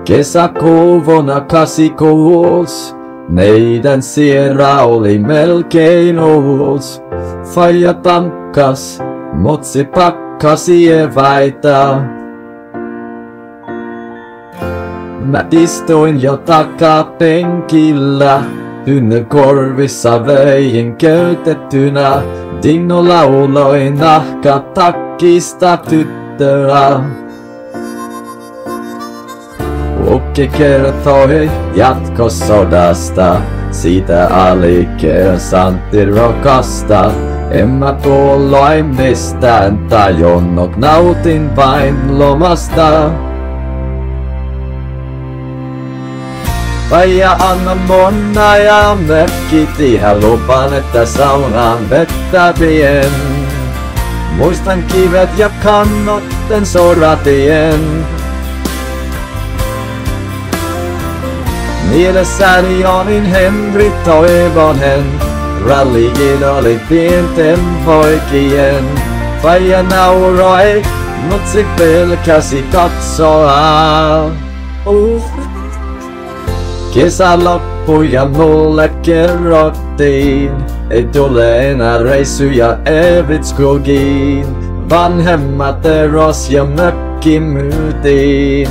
Kesäkuu vuonna 86, meidän sierra oli melkein uusi. Faija tankkas, motsi pakkasi eväitä. Mä istuin jo takapenkillä, tynny korvissa vein köytettynä. Dino lauloi nahkatakkista tyttöä. Ukki kertoi jatkosodasta, siitä alikersantirokasta. En mä tuolloin mistään tajunnut, nautin vain lomasta. Faija anna monna ja mökkiti, hän lupaan, että saunaan vettä vien. Muistan kivet ja kannotten soratien. Mielessäni olin Henri Toivonen, ralliin oli pienten poikien. Faija nauroi, mutsi pelkäsi katsoa. Kesä loppui ja mulle kerrottiin, ei tule enää reissuja Evitskogiin. Vanhemmat eros ja mökki myytiin.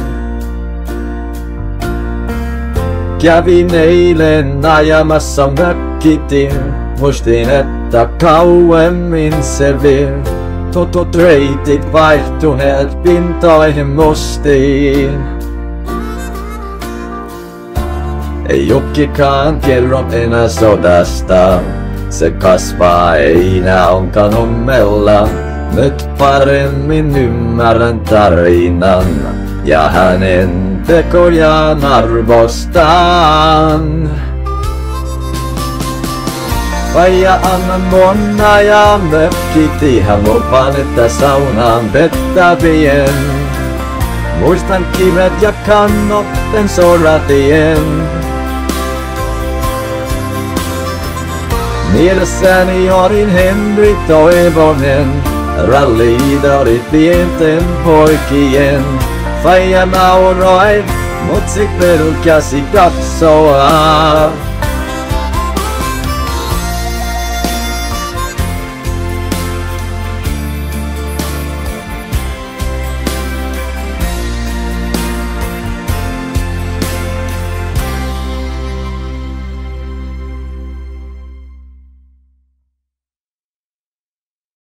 Kävin eilen ajamassa mökkitin, muistin että kauemmin se vie. Tutut reitit vaihtuneet pintoihin mustiin. Ei jukkikaan kerro enää sodasta, se kasvaa Einä Onkanummella. Nyt paremmin ymmärrän tarinan ja hänen tekojaan arvostan. Faija anna monna ja mökkiti, hän lupaan, että saunaan vettä vien. Muistan kivet ja kannotten soratien. Mielessäni olin Henri Toivonen, ralliin oli pienten poikien. Faija nauroi, mutsi pelkäsi katsoa.